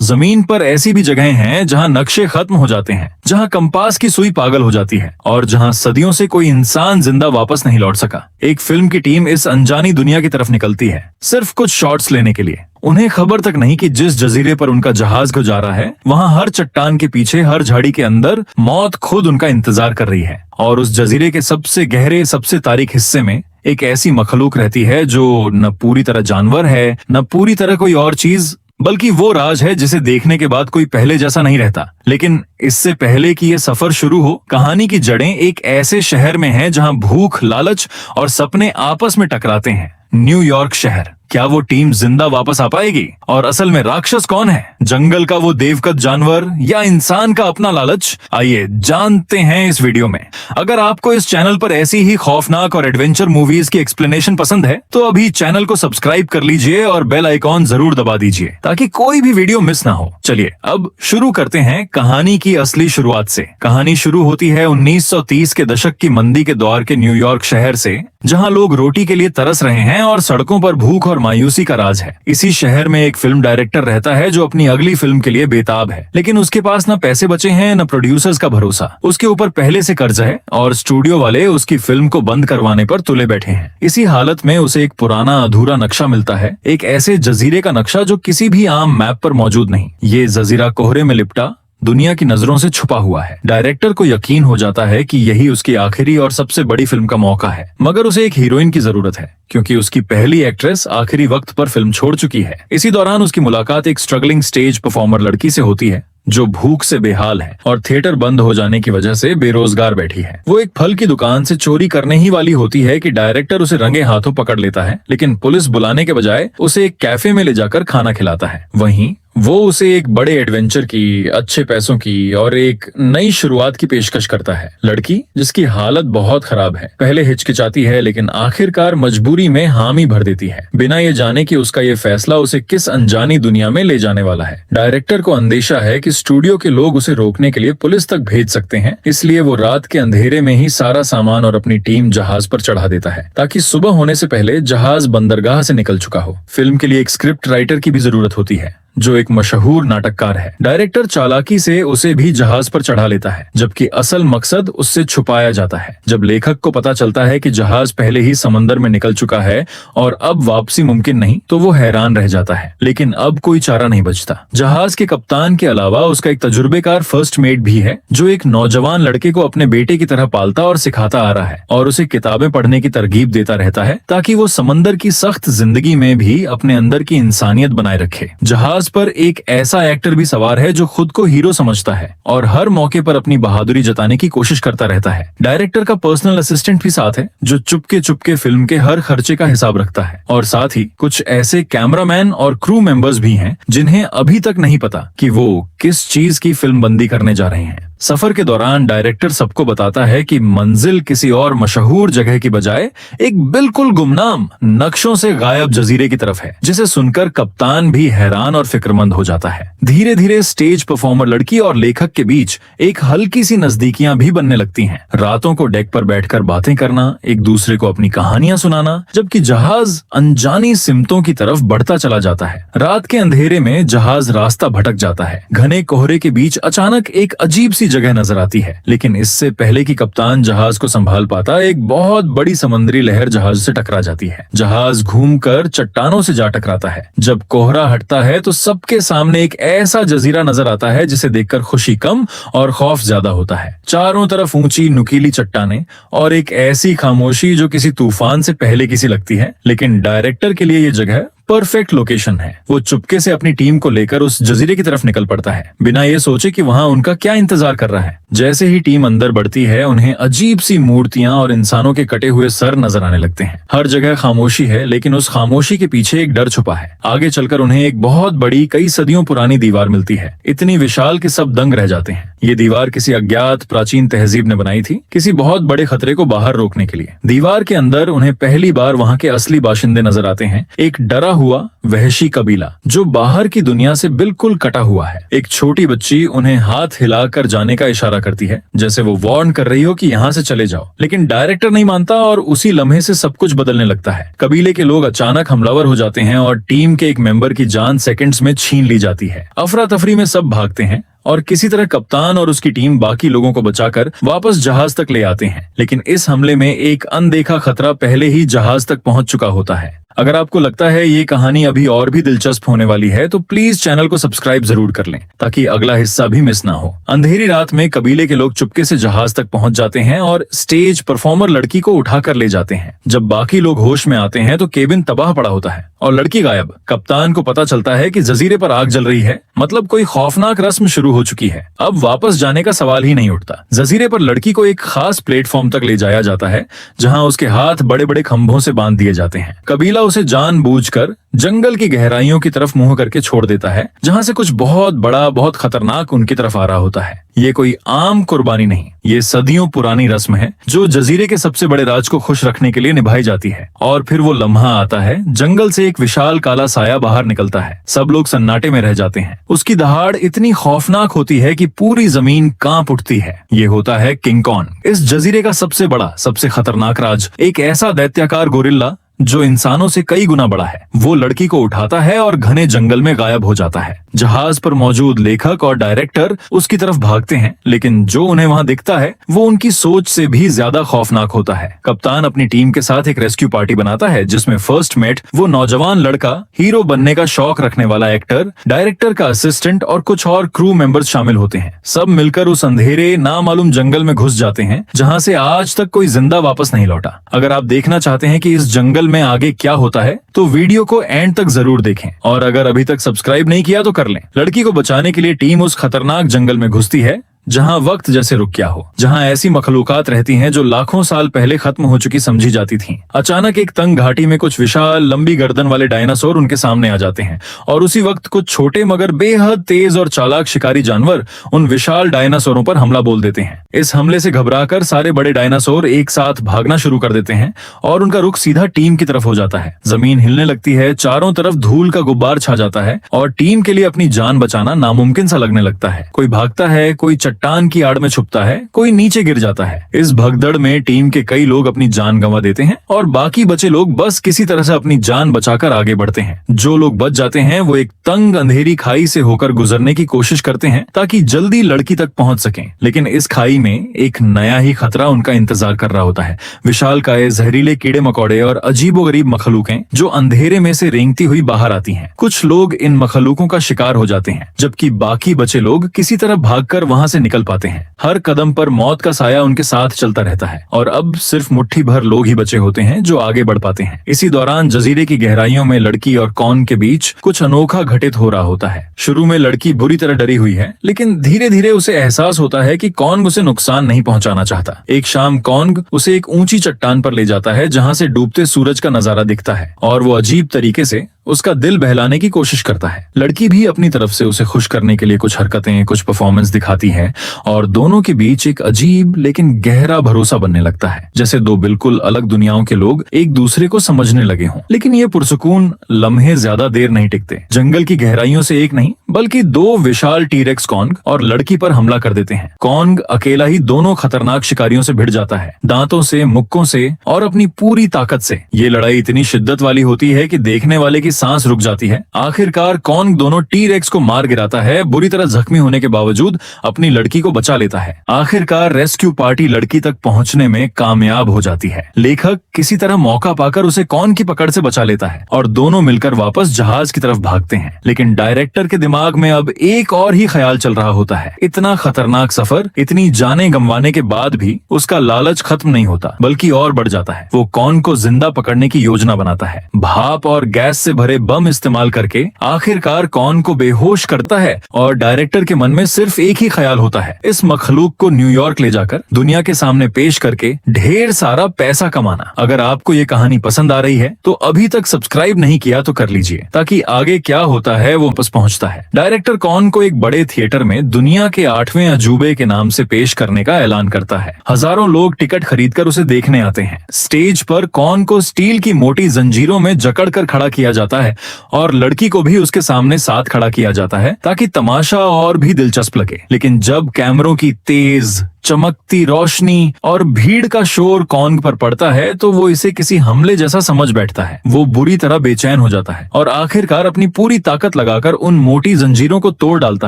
जमीन पर ऐसी भी जगहें हैं जहां नक्शे खत्म हो जाते हैं, जहां कंपास की सुई पागल हो जाती है और जहां सदियों से कोई इंसान जिंदा वापस नहीं लौट सका। एक फिल्म की टीम इस अनजानी दुनिया की तरफ निकलती है, सिर्फ कुछ शॉट्स लेने के लिए। उन्हें खबर तक नहीं कि जिस जजीरे पर उनका जहाज गुजारा है, वहां हर चट्टान के पीछे, हर झाड़ी के अंदर मौत खुद उनका इंतजार कर रही है। और उस जजीरे के सबसे गहरे, सबसे तारीक हिस्से में एक ऐसी मखलूक रहती है जो न पूरी तरह जानवर है, न पूरी तरह कोई और चीज, बल्कि वो राज है जिसे देखने के बाद कोई पहले जैसा नहीं रहता। लेकिन इससे पहले कि ये सफर शुरू हो, कहानी की जड़ें एक ऐसे शहर में हैं जहां भूख, लालच और सपने आपस में टकराते हैं। न्यूयॉर्क शहर। क्या वो टीम जिंदा वापस आ पाएगी? और असल में राक्षस कौन है? जंगल का वो देवकत जानवर या इंसान का अपना लालच? आइए जानते हैं इस वीडियो में। अगर आपको इस चैनल पर ऐसी ही खौफनाक और एडवेंचर मूवीज की एक्सप्लेनेशन पसंद है तो अभी चैनल को सब्सक्राइब कर लीजिए और बेल आइकॉन जरूर दबा दीजिए ताकि कोई भी वीडियो मिस ना हो। चलिए अब शुरू करते हैं कहानी की असली शुरुआत से। कहानी शुरू होती है 1930 के दशक की मंदी के दौर के न्यूयॉर्क शहर से, जहां लोग रोटी के लिए तरस रहे हैं और सड़कों पर भूख और मायूसी का राज है। इसी शहर में एक फिल्म डायरेक्टर रहता है जो अपनी अगली फिल्म के लिए बेताब है, लेकिन उसके पास न पैसे बचे हैं न प्रोड्यूसर्स का भरोसा। उसके ऊपर पहले से कर्जा है और स्टूडियो वाले उसकी फिल्म को बंद करवाने पर तुले बैठे हैं। इसी हालत में उसे एक पुराना अधूरा नक्शा मिलता है, एक ऐसे जजीरे का नक्शा जो किसी भी आम मैप पर मौजूद नहीं। ये जजीरा कोहरे में लिपटा, दुनिया की नजरों से छुपा हुआ है। डायरेक्टर को यकीन हो जाता है कि यही उसकी आखिरी और सबसे बड़ी फिल्म का मौका है, मगर उसे एक हीरोइन की जरूरत है क्योंकि उसकी पहली एक्ट्रेस आखिरी वक्त पर फिल्म छोड़ चुकी है। इसी दौरान उसकी मुलाकात एक स्ट्रगलिंग स्टेज परफॉर्मर लड़की से होती है जो भूख से बेहाल है और थिएटर बंद हो जाने की वजह से बेरोजगार बैठी है। वो एक फल की दुकान से चोरी करने ही वाली होती है कि डायरेक्टर उसे रंगे हाथों पकड़ लेता है, लेकिन पुलिस बुलाने के बजाय उसे एक कैफे में ले जाकर खाना खिलाता है। वहीं वो उसे एक बड़े एडवेंचर की, अच्छे पैसों की और एक नई शुरुआत की पेशकश करता है। लड़की जिसकी हालत बहुत खराब है, पहले हिचकिचाती है लेकिन आखिरकार मजबूरी में हामी भर देती है, बिना ये जाने कि उसका ये फैसला उसे किस अनजानी दुनिया में ले जाने वाला है। डायरेक्टर को अंदेशा है कि स्टूडियो के लोग उसे रोकने के लिए पुलिस तक भेज सकते हैं, इसलिए वो रात के अंधेरे में ही सारा सामान और अपनी टीम जहाज पर चढ़ा देता है ताकि सुबह होने से पहले जहाज बंदरगाह से निकल चुका हो। फिल्म के लिए एक स्क्रिप्ट राइटर की भी जरूरत होती है जो एक मशहूर नाटककार है। डायरेक्टर चालाकी से उसे भी जहाज पर चढ़ा लेता है, जबकि असल मकसद उससे छुपाया जाता है। जब लेखक को पता चलता है कि जहाज पहले ही समंदर में निकल चुका है और अब वापसी मुमकिन नहीं, तो वो हैरान रह जाता है। लेकिन अब कोई चारा नहीं बचता। जहाज के कप्तान के अलावा उसका एक तजुर्बेकार फर्स्ट मेट भी है जो एक नौजवान लड़के को अपने बेटे की तरह पालता और सिखाता आ रहा है और उसे किताबें पढ़ने की तरगीब देता रहता है ताकि वो समंदर की सख्त जिंदगी में भी अपने अंदर की इंसानियत बनाए रखे। जहाज पर एक ऐसा एक्टर भी सवार है जो खुद को हीरो समझता है और हर मौके पर अपनी बहादुरी जताने की कोशिश करता रहता है। डायरेक्टर का पर्सनल असिस्टेंट भी साथ है जो चुपके चुपके फिल्म के हर खर्चे का हिसाब रखता है। और साथ ही कुछ ऐसे कैमरामैन और क्रू मेंबर्स भी हैं जिन्हें अभी तक नहीं पता कि वो किस चीज की फिल्म बंदी करने जा रहे हैं। सफर के दौरान डायरेक्टर सबको बताता है कि मंजिल किसी और मशहूर जगह की बजाय एक बिल्कुल गुमनाम, नक्शों से गायब जजीरे की तरफ है, जिसे सुनकर कप्तान भी हैरान और फिक्रमंद हो जाता है। धीरे धीरे स्टेज परफॉर्मर लड़की और लेखक के बीच एक हल्की सी नजदीकियां भी बनने लगती हैं। रातों को डेक पर बैठकर बातें करना, एक दूसरे को अपनी कहानियां सुनाना, जबकि जहाज अनजानी सिमतों की तरफ बढ़ता चला जाता है। रात के अंधेरे में जहाज रास्ता भटक जाता है। घने कोहरे के बीच अचानक एक अजीब सी जगह नजर आती है, लेकिन इससे पहले कि कप्तान जहाज को संभाल पाता, एक बहुत बड़ी समुद्री लहर जहाज से टकरा जाती है। जहाज घूमकर चट्टानों से जा टकराता है। जब कोहरा हटता है तो सबके सामने एक ऐसा जजीरा नजर आता है जिसे देखकर खुशी कम और खौफ ज्यादा होता है। चारों तरफ ऊंची नुकीली चट्टानें और एक ऐसी खामोशी जो किसी तूफान से पहले किसी लगती है, लेकिन डायरेक्टर के लिए ये जगह परफेक्ट लोकेशन है। वो चुपके से अपनी टीम को लेकर उस जजीरे की तरफ निकल पड़ता है, बिना ये सोचे कि वहाँ उनका क्या इंतजार कर रहा है। जैसे ही टीम अंदर बढ़ती है, उन्हें अजीब सी मूर्तियां और इंसानों के कटे हुए सर नजर आने लगते हैं। हर जगह खामोशी है, लेकिन उस खामोशी के पीछे एक डर छुपा है। आगे चलकर उन्हें एक बहुत बड़ी, कई सदियों पुरानी दीवार मिलती है, इतनी विशाल कि सब दंग रह जाते हैं। ये दीवार किसी अज्ञात प्राचीन तहजीब ने बनाई थी, किसी बहुत बड़े खतरे को बाहर रोकने के लिए। दीवार के अंदर उन्हें पहली बार वहाँ के असली बाशिंदे नजर आते हैं, एक डरा हुआ वहशी कबीला जो बाहर की दुनिया से बिल्कुल कटा हुआ है। एक छोटी बच्ची उन्हें हाथ हिलाकर जाने का इशारा करती है, जैसे वो वार्न कर रही हो कि यहाँ से चले जाओ। लेकिन डायरेक्टर नहीं मानता और उसी लम्हे से सब कुछ बदलने लगता है। कबीले के लोग अचानक हमलावर हो जाते हैं और टीम के एक मेंबर की जान सेकंड्स में छीन ली जाती है। अफरा तफरी में सब भागते हैं और किसी तरह कप्तान और उसकी टीम बाकी लोगों को बचाकर वापस जहाज तक ले आते हैं। लेकिन इस हमले में एक अनदेखा खतरा पहले ही जहाज तक पहुंच चुका होता है। अगर आपको लगता है ये कहानी अभी और भी दिलचस्प होने वाली है तो प्लीज चैनल को सब्सक्राइब जरूर कर लें ताकि अगला हिस्सा भी मिस ना हो। अंधेरी रात में कबीले के लोग चुपके से जहाज तक पहुंच जाते हैं और स्टेज परफॉर्मर लड़की को उठाकर ले जाते हैं। जब बाकी लोग होश में आते हैं तो केबिन तबाह पड़ा होता है और लड़की गायब। कप्तान को पता चलता है कि जजीरे पर आग जल रही है, मतलब कोई खौफनाक रस्म शुरू हो चुकी है। अब वापस जाने का सवाल ही नहीं उठता। जजीरे पर लड़की को एक खास प्लेटफॉर्म तक ले जाया जाता है जहां उसके हाथ बड़े बड़े खंभों से बांध दिए जाते हैं। कबीला उसे जानबूझकर जंगल की गहराइयों की तरफ मुंह करके छोड़ देता है जहां से कुछ बहुत बड़ा, बहुत खतरनाक उनकी तरफ आ रहा होता है। ये कोई आम कुर्बानी नहीं, ये सदियों पुरानी रस्म है जो जजीरे के सबसे बड़े राज को खुश रखने के लिए निभाई जाती है। और फिर वो लम्हा आता है, जंगल से एक विशाल काला साया बाहर निकलता है। सब लोग सन्नाटे में रह जाते हैं। उसकी दहाड़ इतनी खौफनाक होती है कि पूरी जमीन कांप उठती है। ये होता है किंग कॉन्ग, इस जजीरे का सबसे बड़ा, सबसे खतरनाक राज। एक ऐसा दैत्याकार गोरिल्ला जो इंसानों से कई गुना बड़ा है। वो लड़की को उठाता है और घने जंगल में गायब हो जाता है। जहाज पर मौजूद लेखक और डायरेक्टर उसकी तरफ भागते हैं, लेकिन जो उन्हें वहां दिखता है वो उनकी सोच से भी ज्यादा खौफनाक होता है। कप्तान अपनी टीम के साथ एक रेस्क्यू पार्टी बनाता है जिसमें फर्स्ट मेट, वो नौजवान लड़का, हीरो बनने का शौक रखने वाला एक्टर, डायरेक्टर का असिस्टेंट और कुछ और क्रू मेंबर्स शामिल होते हैं। सब मिलकर उस अंधेरे नामालूम जंगल में घुस जाते हैं जहाँ से आज तक कोई जिंदा वापस नहीं लौटा। अगर आप देखना चाहते हैं कि इस जंगल में आगे क्या होता है तो वीडियो को एंड तक जरूर देखें। और अगर अभी तक सब्सक्राइब नहीं किया तो कर लें। लड़की को बचाने के लिए टीम उस खतरनाक जंगल में घुसती है जहां वक्त जैसे रुक गया हो, जहां ऐसी मखलूकात रहती हैं जो लाखों साल पहले खत्म हो चुकी समझी जाती थीं। अचानक एक तंग घाटी में कुछ विशाल लंबी गर्दन वाले डायनासोर उनके सामने आ जाते हैं और उसी वक्त कुछ छोटे मगर बेहद तेज और चालाक शिकारी जानवर उन विशाल डायनासोरों पर हमला बोल देते हैं। इस हमले से घबराकर सारे बड़े डायनासोर एक साथ भागना शुरू कर देते हैं और उनका रुख सीधा टीम की तरफ हो जाता है। जमीन हिलने लगती है, चारों तरफ धूल का गुब्बार छा जाता है और टीम के लिए अपनी जान बचाना नामुमकिन सा लगने लगता है। कोई भागता है, कोई चट्टान की आड़ में छुपता है, कोई नीचे गिर जाता है। इस भगदड़ में टीम के कई लोग अपनी जान गंवा देते हैं और बाकी बचे लोग बस किसी तरह से अपनी जान बचाकर आगे बढ़ते हैं। जो लोग बच जाते हैं वो एक तंग अंधेरी खाई से होकर गुजरने की कोशिश करते हैं ताकि जल्दी लड़की तक पहुंच सकें। लेकिन इस खाई में एक नया ही खतरा उनका इंतजार कर रहा होता है। विशालकाय जहरीले कीड़े मकोड़े और अजीबोगरीब मखलूकें जो अंधेरे में से रेंगती हुई बाहर आती हैं। कुछ लोग इन मखलूकों का शिकार हो जाते हैं जबकि बाकी बचे लोग किसी तरह भागकर वहां से निकल पाते हैं। हर कदम पर मौत का साया उनके साथ चलता रहता है और अब सिर्फ मुट्ठी भर लोग ही बचे होते हैं जो आगे बढ़ पाते हैं। इसी दौरान जजीरे की गहराइयों में लड़की और कॉन्ग के बीच कुछ अनोखा घटित हो रहा होता है। शुरू में लड़की बुरी तरह डरी हुई है, लेकिन धीरे धीरे उसे एहसास होता है कि कॉन्ग उसे नुकसान नहीं पहुंचाना चाहता। एक शाम कॉन्ग उसे एक ऊंची चट्टान पर ले जाता है जहां से डूबते सूरज का नजारा दिखता है और वो अजीब तरीके से उसका दिल बहलाने की कोशिश करता है। लड़की भी अपनी तरफ से उसे खुश करने के लिए कुछ हरकतें, कुछ परफॉर्मेंस दिखाती है और दोनों के बीच एक अजीब लेकिन गहरा भरोसा बनने लगता है, जैसे दो बिल्कुल अलग दुनियाओं के लोग एक दूसरे को समझने लगे हों। लेकिन ये पुरसुकून लम्हे ज्यादा देर नहीं टिकते। जंगल की गहराइयों से एक नहीं बल्कि दो विशाल टीरेक्स कॉन्ग और लड़की पर हमला कर देते हैं। कॉन्ग अकेला ही दोनों खतरनाक शिकारियों से भिड़ जाता है, दांतों से, मुक्कों से और अपनी पूरी ताकत से। ये लड़ाई इतनी शिद्दत वाली होती है कि देखने वाले की सांस रुक जाती है। आखिरकार कॉन्ग दोनों टी-रेक्स को मार गिराता है, बुरी तरह जख्मी होने के बावजूद अपनी लड़की को बचा लेता है। आखिरकार रेस्क्यू पार्टी लड़की तक पहुंचने में कामयाब हो जाती है। लेखक किसी तरह मौका पाकर उसे कॉन्ग की पकड़ से बचा लेता है और दोनों मिलकर वापस जहाज की तरफ भागते हैं। लेकिन डायरेक्टर के दिमाग में अब एक और ही ख्याल चल रहा होता है। इतना खतरनाक सफर, इतनी जानें गंवाने के बाद भी उसका लालच खत्म नहीं होता बल्कि और बढ़ जाता है। वो कॉन्ग को जिंदा पकड़ने की योजना बनाता है। भाप और गैस से भरे बम इस्तेमाल करके आखिरकार कॉन को बेहोश करता है और डायरेक्टर के मन में सिर्फ एक ही ख्याल होता है, इस मखलूक को न्यूयॉर्क ले जाकर दुनिया के सामने पेश करके ढेर सारा पैसा कमाना। अगर आपको ये कहानी पसंद आ रही है तो अभी तक सब्सक्राइब नहीं किया तो कर लीजिए, ताकि आगे क्या होता है वो वापस पहुंचता है। डायरेक्टर कॉन को एक बड़े थिएटर में दुनिया के 8वें अजूबे के नाम से पेश करने का ऐलान करता है। हजारों लोग टिकट खरीदकर उसे देखने आते हैं। स्टेज पर कॉन को स्टील की मोटी जंजीरों में जकड़कर खड़ा किया जाता है और लड़की को भी उसके सामने साथ खड़ा किया जाता है ताकि तमाशा और भी दिलचस्प लगे। लेकिन जब कैमरों की तेज चमकती रोशनी और भीड़ का शोर कॉन पर पड़ता है तो वो इसे किसी हमले जैसा समझ बैठता है। वो बुरी तरह बेचैन हो जाता है और आखिरकार अपनी पूरी ताकत लगाकर उन मोटी जंजीरों को तोड़ डालता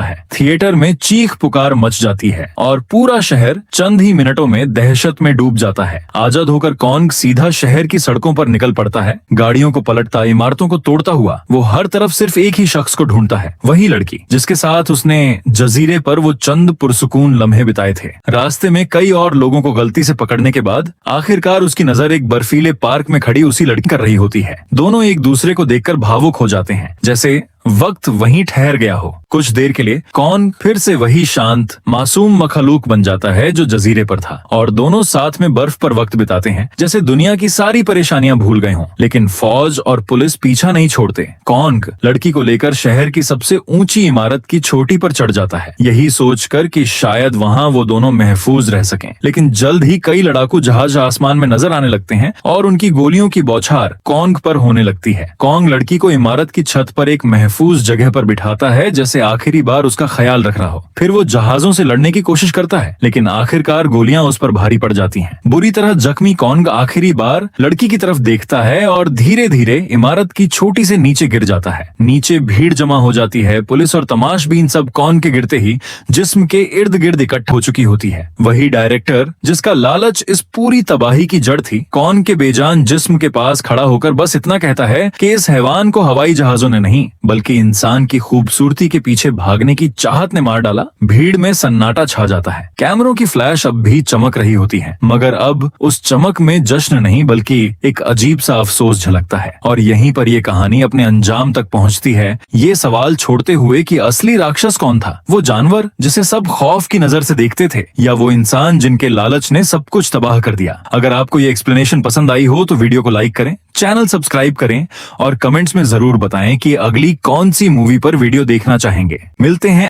है। थिएटर में चीख पुकार मच जाती है और पूरा शहर चंद ही मिनटों में दहशत में डूब जाता है। आजाद होकर कॉन सीधा शहर की सड़कों पर निकल पड़ता है, गाड़ियों को पलटता, इमारतों को तोड़ता हुआ। वो हर तरफ सिर्फ एक ही शख्स को ढूंढता है, वही लड़की जिसके साथ उसने जजीरे पर वो चंद पुरसुकून लम्हे बिताए थे। रास्ते में कई और लोगों को गलती से पकड़ने के बाद आखिरकार उसकी नजर एक बर्फीले पार्क में खड़ी उसी लड़की कर रही होती है। दोनों एक दूसरे को देखकर भावुक हो जाते हैं, जैसे वक्त वहीं ठहर गया हो। कुछ देर के लिए कॉन फिर से वही शांत मासूम मखलूक बन जाता है जो जजीरे पर था और दोनों साथ में बर्फ पर वक्त बिताते हैं, जैसे दुनिया की सारी परेशानियां भूल गए हों। लेकिन फौज और पुलिस पीछा नहीं छोड़ते। कॉन लड़की को लेकर शहर की सबसे ऊंची इमारत की चोटी पर चढ़ जाता है, यही सोचकर कि शायद वहां वो दोनों महफूज रह सकें। लेकिन जल्द ही कई लड़ाकू जहाज आसमान में नजर आने लगते हैं और उनकी गोलियों की बौछार कॉन्ग पर होने लगती है। कॉन्ग लड़की को इमारत की छत पर एक महफूज जगह पर बिठाता है, जैसे आखिरी बार उसका ख्याल रख रहा हो। फिर वो जहाजों से लड़ने की कोशिश करता है, लेकिन आखिरकार गोलियां उस पर भारी पड़ जाती हैं। बुरी तरह जख्मी कॉन्ग आखिरी बार लड़की की तरफ देखता है और धीरे धीरे इमारत की छोटी से नीचे गिर जाता है। नीचे भीड़ जमा हो जाती है। पुलिस और तमाशबीन सब कॉन्ग के गिरते ही जिस्म के इर्द गिर्द इकट्ठा हो चुकी होती है। वही डायरेक्टर जिसका लालच इस पूरी तबाही की जड़ थी, कॉन्ग के बेजान जिस्म के पास खड़ा होकर बस इतना कहता है कि इस हैवान को हवाई जहाजों ने नहीं बल्कि इंसान की खूबसूरती के पीछे भागने की चाहत ने मार डाला। भीड़ में सन्नाटा छा जाता है। कैमरों की फ्लैश अब भी चमक रही होती है, मगर अब उस चमक में जश्न नहीं बल्कि एक अजीब सा अफसोस झलकता है। और यहीं पर ये कहानी अपने अंजाम तक पहुंचती है, ये सवाल छोड़ते हुए कि असली राक्षस कौन था? वो जानवर जिसे सब खौफ की नजर से देखते थे, या वो इंसान जिनके लालच ने सब कुछ तबाह कर दिया? अगर आपको ये एक्सप्लेनेशन पसंद आई हो तो वीडियो को लाइक करें, चैनल सब्सक्राइब करें और कमेंट्स में जरूर बताएं कि अगली कौन सी मूवी पर वीडियो देखना चाहेंगे। मिलते हैं